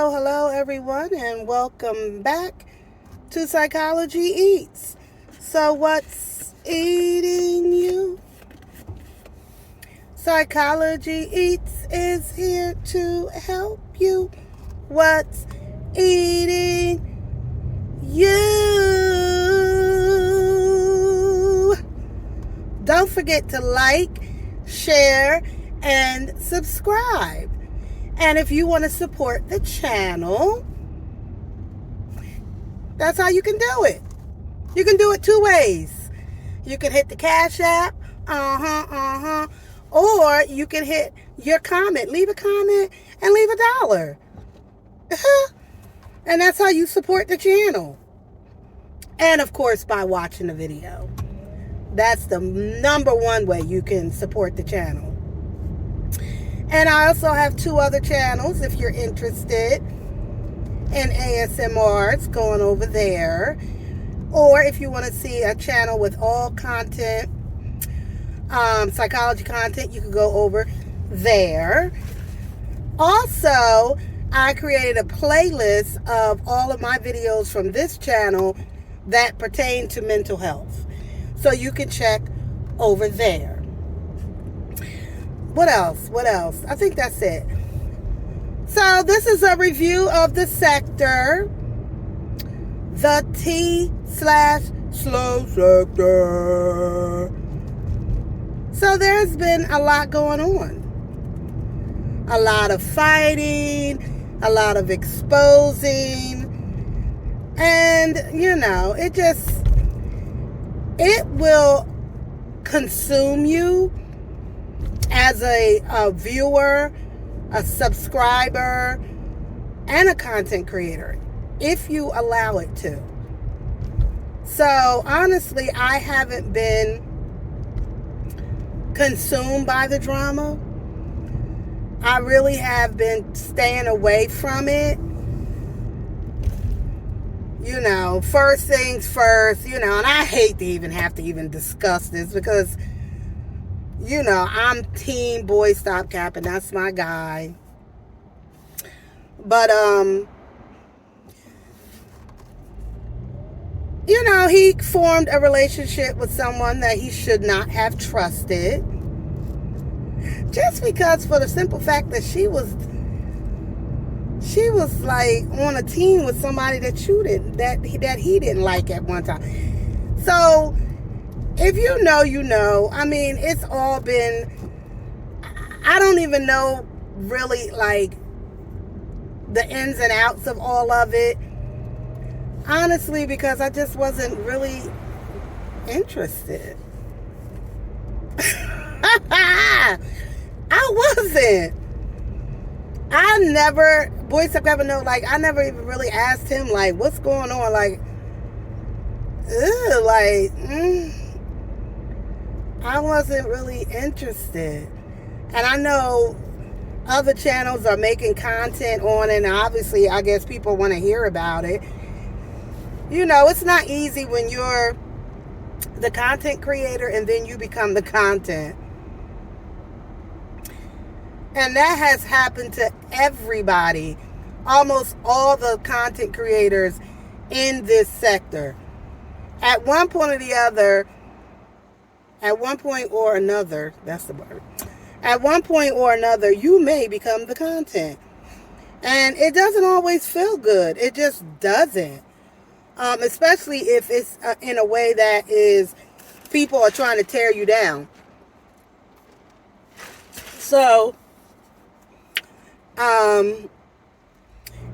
Hello, everyone, and welcome back to Psychology Eats. So, what's eating you? Psychology Eats is here to help you. What's eating you? Don't forget to like, share, and subscribe. And if you want to support the channel, that's how you can do it. You can do it two ways. You can hit the Cash App, or you can hit your comment. Leave a comment and leave $1. And that's how you support the channel. And of course, by watching the video. That's the number one way you can support the channel. And I also have two other channels if you're interested in ASMRs going over there. Or if you want to see a channel with all content, psychology content, you can go over there. Also, I created a playlist of all of my videos from this channel that pertain to mental health. So you can check over there. What else? I think that's it. So this is a review of the sector. The T/slow sector. So there's been a lot going on. A lot of fighting, a lot of exposing. And, it will consume you as a viewer, a subscriber, and a content creator, if you allow it to. So, honestly, I haven't been consumed by the drama. I really have been staying away from it. First things first, and I hate to even have to even discuss this because I'm team boy stop capping. That's my guy. But, he formed a relationship with someone that he should not have trusted. Just because for the simple fact that she was like on a team with somebody that he didn't like at one time. So, if you know, it's all been, I don't even know really like the ins and outs of all of it. Honestly, because I just wasn't really interested. I wasn't. I never, boys have never know, like, I never even really asked him, like, what's going on? Like, I wasn't really interested. And I know other channels are making content on it, and obviously I guess people want to hear about it. It's not easy when you're the content creator and then you become the content. And that has happened to everybody, almost all the content creators in this sector. At one point or another, that's the word. At one point or another, you may become the content. And it doesn't always feel good. It just doesn't. Especially if it's in a way that is, people are trying to tear you down. So,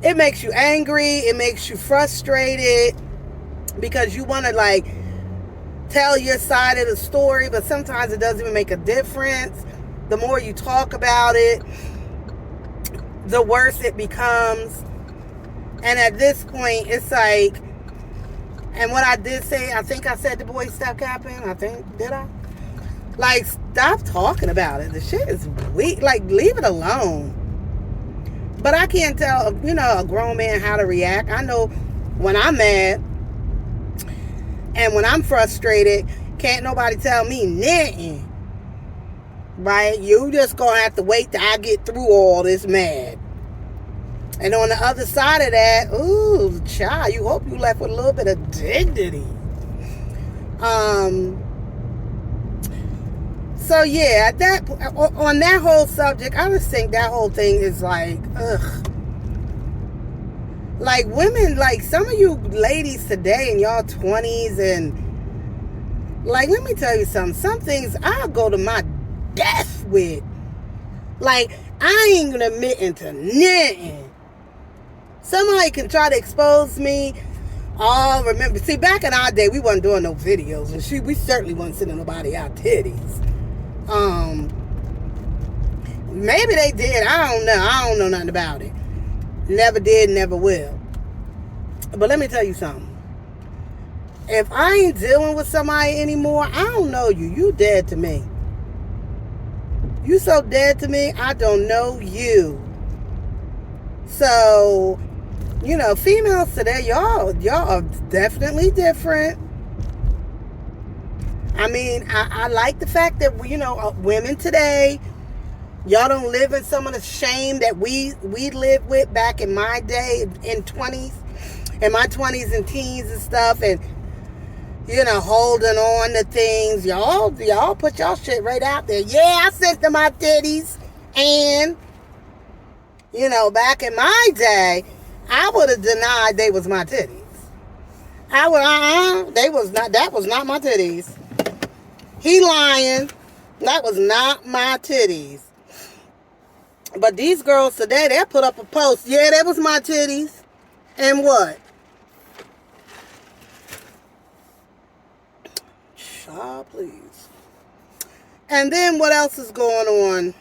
it makes you angry. It makes you frustrated because you want to like tell your side of the story, but sometimes it doesn't even make a difference. The more you talk about it, the worse it becomes. And at this point, it's like, and what I did say, I think I said the boy stop capping. Did I? Like, stop talking about it. The shit is weak. Like, leave it alone. But I can't tell, a grown man how to react. I know when I'm mad and when I'm frustrated, can't nobody tell me nothing. Right? You just gonna have to wait till I get through all this mad. And on the other side of that, ooh, child, you hope you left with a little bit of dignity. So yeah, that on that whole subject, I just think that whole thing is like, ugh. Like women, like some of you ladies today in y'all 20s, and like, let me tell you something. Some things I'll go to my death with. Like, I ain't gonna admit into nothing. Somebody can try to expose me. Oh, remember, see, back in our day, we wasn't doing no videos, and we certainly wasn't sending nobody our titties. Maybe they did. I don't know. I don't know nothing about it. Never did, never will. But let me tell you something. If I ain't dealing with somebody anymore, I don't know you. You dead to me. You so dead to me, I don't know you. So, you know, females today, y'all are definitely different. I mean, I like the fact that, you know, women today, y'all don't live in some of the shame that we lived with back in my day, in my 20s and teens and stuff, and, you know, holding on to things. Y'all put y'all shit right out there. Yeah, I sent them my titties. And, you know, back in my day, I would have denied they was my titties. I would, that was not my titties. He lying. That was not my titties. But these girls today, they'll put up a post. Yeah, that was my titties. And what? Shaw, please. And then what else is going on?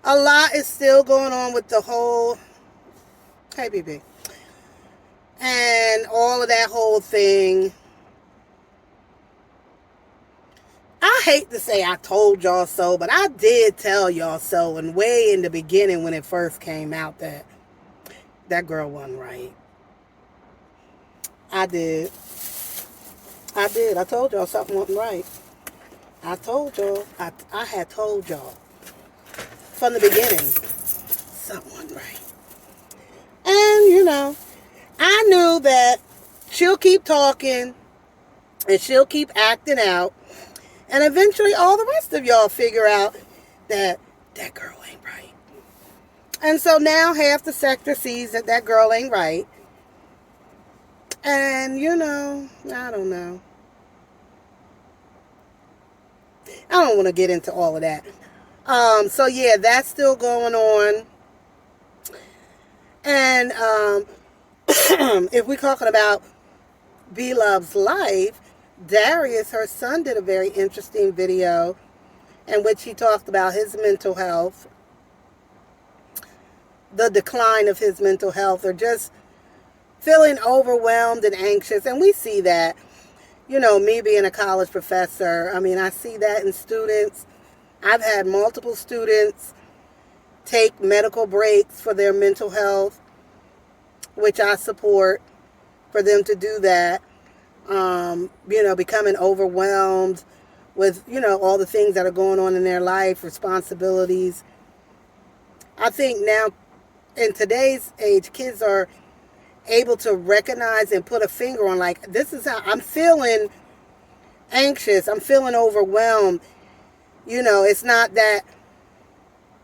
A lot is still going on with the whole, hey, BB. And all of that whole thing. I hate to say I told y'all so, but I did tell y'all so. And way in the beginning when it first came out that girl wasn't right. I did. I told y'all something wasn't right. I told y'all. I had told y'all from the beginning something wasn't right. And, you know, I knew that she'll keep talking and she'll keep acting out. And eventually all the rest of y'all figure out that girl ain't right. And so now half the sector sees that girl ain't right. And, you know, I don't know. I don't want to get into all of that. So, yeah, that's still going on. And if we're talking about B-Love's life, Darius, her son, did a very interesting video in which he talked about his mental health, the decline of his mental health, or just feeling overwhelmed and anxious. And we see that, you know, me being a college professor, I mean, I see that in students. I've had multiple students take medical breaks for their mental health, which I support, for them to do that. You know, becoming overwhelmed with, you know, all the things that are going on in their life, responsibilities. I think now, in today's age, kids are able to recognize and put a finger on, like, this is how I'm feeling anxious, I'm feeling overwhelmed. You know, it's not that.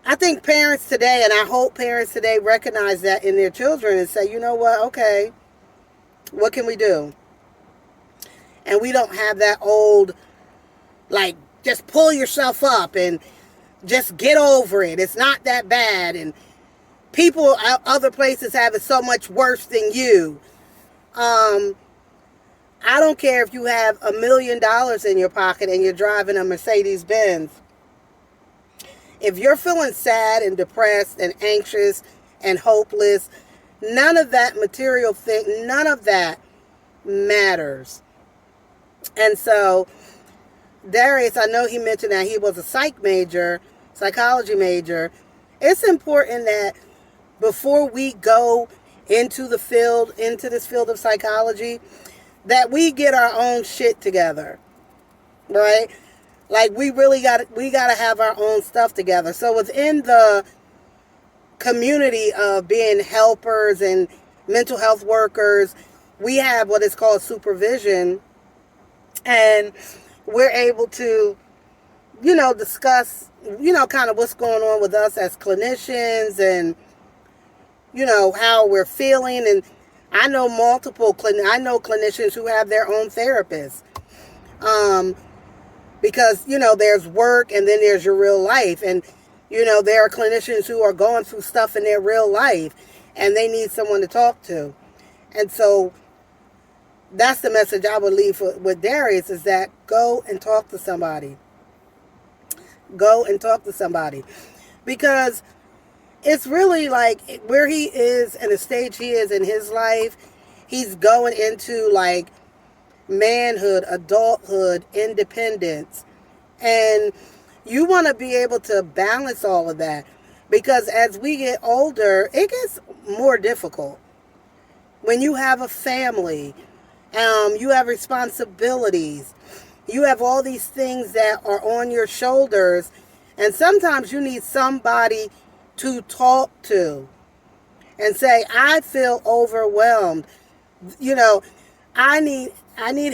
I think parents today, and I hope parents today recognize that in their children and say, you know what, okay, what can we do? And we don't have that old, like, just pull yourself up and just get over it. It's not that bad. And people other places have it so much worse than you. I don't care if you have $1 million in your pocket and you're driving a Mercedes Benz. If you're feeling sad and depressed and anxious and hopeless, none of that material thing, none of that matters. And so, Darius, I know he mentioned that he was a psychology major. It's important that before we go into this field of psychology, that we get our own shit together, right? Like we gotta have our own stuff together. So within the community of being helpers and mental health workers, we have what is called supervision, and we're able to, discuss, kind of what's going on with us as clinicians, and how we're feeling. And I know I know clinicians who have their own therapists, because there's work and then there's your real life. And there are clinicians who are going through stuff in their real life and they need someone to talk to. And so that's the message I would leave with Darius, is that go and talk to somebody. Go and talk to somebody. Because it's really like where he is and the stage he is in his life, he's going into like manhood, adulthood, independence. And you want to be able to balance all of that, because as we get older, it gets more difficult. When you have a family, you have responsibilities, you have all these things that are on your shoulders, and sometimes you need somebody to talk to and say, I feel overwhelmed. I need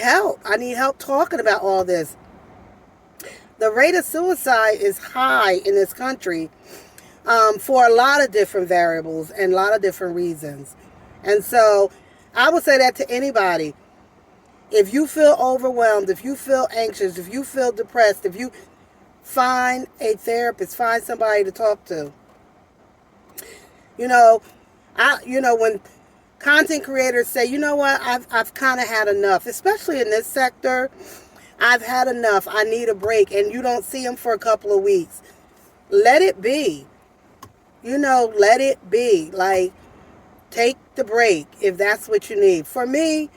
help. I need help talking about all this. The rate of suicide is high in this country, for a lot of different variables and a lot of different reasons. And so I would say that to anybody. If you feel overwhelmed, if you feel anxious, if you feel depressed, if you find a therapist, find somebody to talk to. When content creators say, you know what, I've kind of had enough, especially in this sector, I've had enough, I need a break, and you don't see them for a couple of weeks. Let it be. Let it be. Like, take the break if that's what you need. For me,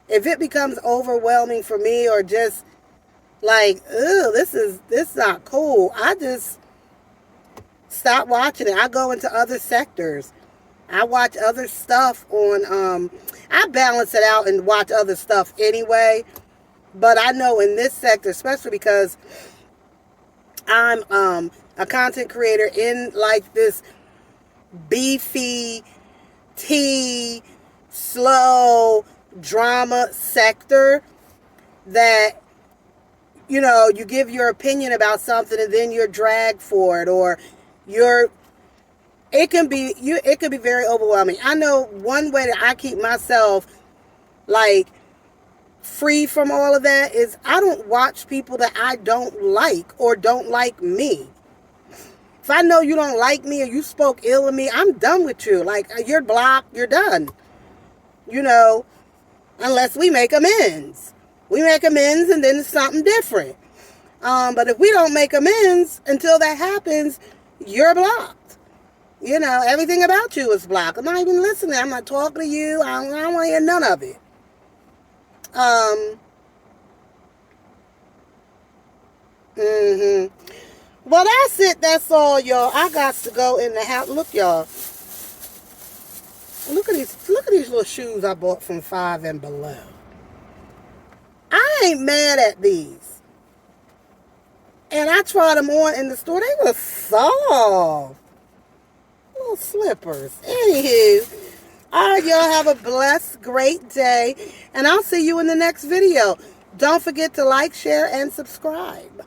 if it becomes overwhelming for me, or just like, this not cool, I just stop watching it. I go into other sectors. I watch other stuff on, I balance it out and watch other stuff anyway. But I know in this sector, especially because I'm a content creator in like this beefy, tea, slow drama sector, that you give your opinion about something and then you're dragged for it, or it can be very overwhelming. I know one way that I keep myself like free from all of that is I don't watch people that I don't like or don't like me. If I know you don't like me or you spoke ill of me, I'm done with you. Like, you're blocked, you're done. Unless we make amends. We make amends and then it's something different. But if we don't make amends until that happens, you're blocked. Everything about you is blocked. I'm not even listening. I'm not talking to you. I don't want to hear none of it. Well, that's it. That's all, y'all. I got to go in the house. Look, y'all. Look at these little shoes I bought from Five and Below. I ain't mad at these. And I tried them on in the store. They were soft. Little slippers. Anywho. All right, y'all, have a blessed, great day. And I'll see you in the next video. Don't forget to like, share, and subscribe.